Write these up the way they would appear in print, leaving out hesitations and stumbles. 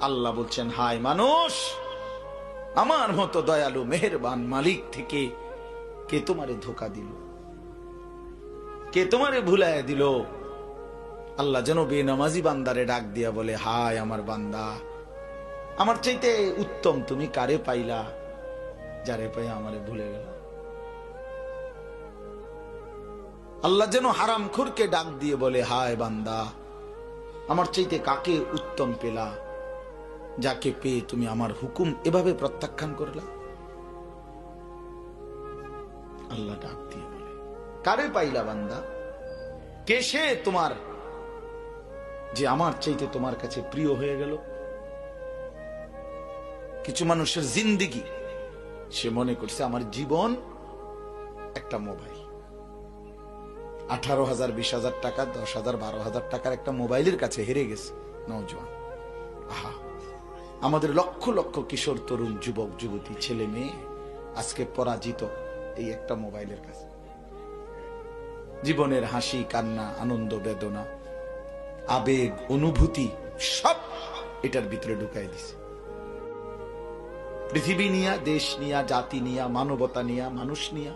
আল্লাহ বলছেন, হায় মানুষ, আমার মতো দয়ালু মেহেরবান মালিক থেকে কে তোমারে ধোকা দিল, কে তোমারে ভুলায় দিল? আল্লাহ যেন বেনামাজি বান্দারে ডাক দিয়া বলে, হায় আমার বান্দা, আমার চাইতে উত্তম তুমি কারে পাইলা, যারে পাই আমারে ভুলে গেল। আল্লাহ যেন হারামখোরকে ডাক দিয়ে বলে, হায় বান্দা, আমার চাইতে কাকে উত্তম পেলা, যাকে পেয়ে তুমি আমার হুকুম এভাবে প্রত্যাখ্যান করলা? আল্লাহ ডাক দিয়ে বলে, কারে পাইলা বান্দা? কে সে তোমার, যে আমার চাইতে তোমার কাছে প্রিয় হয়ে গেল? কিছু মানুষের জিন্দেগি, সে মনে করছে আমার জীবন একটা মোবাইল। 18,000, 20,000 টাকা, 10,000, 12,000 টাকার একটা মোবাইলের কাছে হেরে গেছে নওজোয়ান। আহা, আমাদের লক্ষ লক্ষ কিশোর তরুণ, যুবক যুবতী, ছেলে মেয়ে আজকে পরাজিত এই একটা মোবাইলের কাছে। জীবনের হাসি কান্না, আনন্দ বেদনা, আবেগ অনুভূতি সব এটার ভিতরে ঢুকাই দিছে। পৃথিবী নিয়া, দেশ নিয়া, জাতি নিয়া, মানবতা নিয়া, মানুষ নিয়া,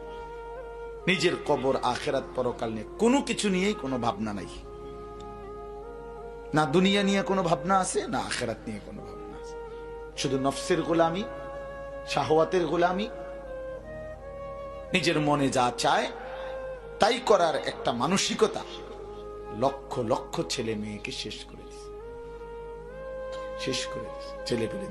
নিজের কবর, আখেরাত, পরকাল নিয়ে কোনো কিছু নিয়েই কোনো ভাবনা নাই। না দুনিয়া নিয়ে কোনো ভাবনা আছে, না আখেরাত নিয়ে কোনো ভাবনা আছে। শুধু নফসের গোলামি, শাহওয়াতের গোলামি, নিজের মনে যা চায় তাই করার একটা মানসিকতা লক্ষ লক্ষ ছেলে মেয়েকে শেষ করে দিছে, শেষ করে দিছে। ছেলে পেলে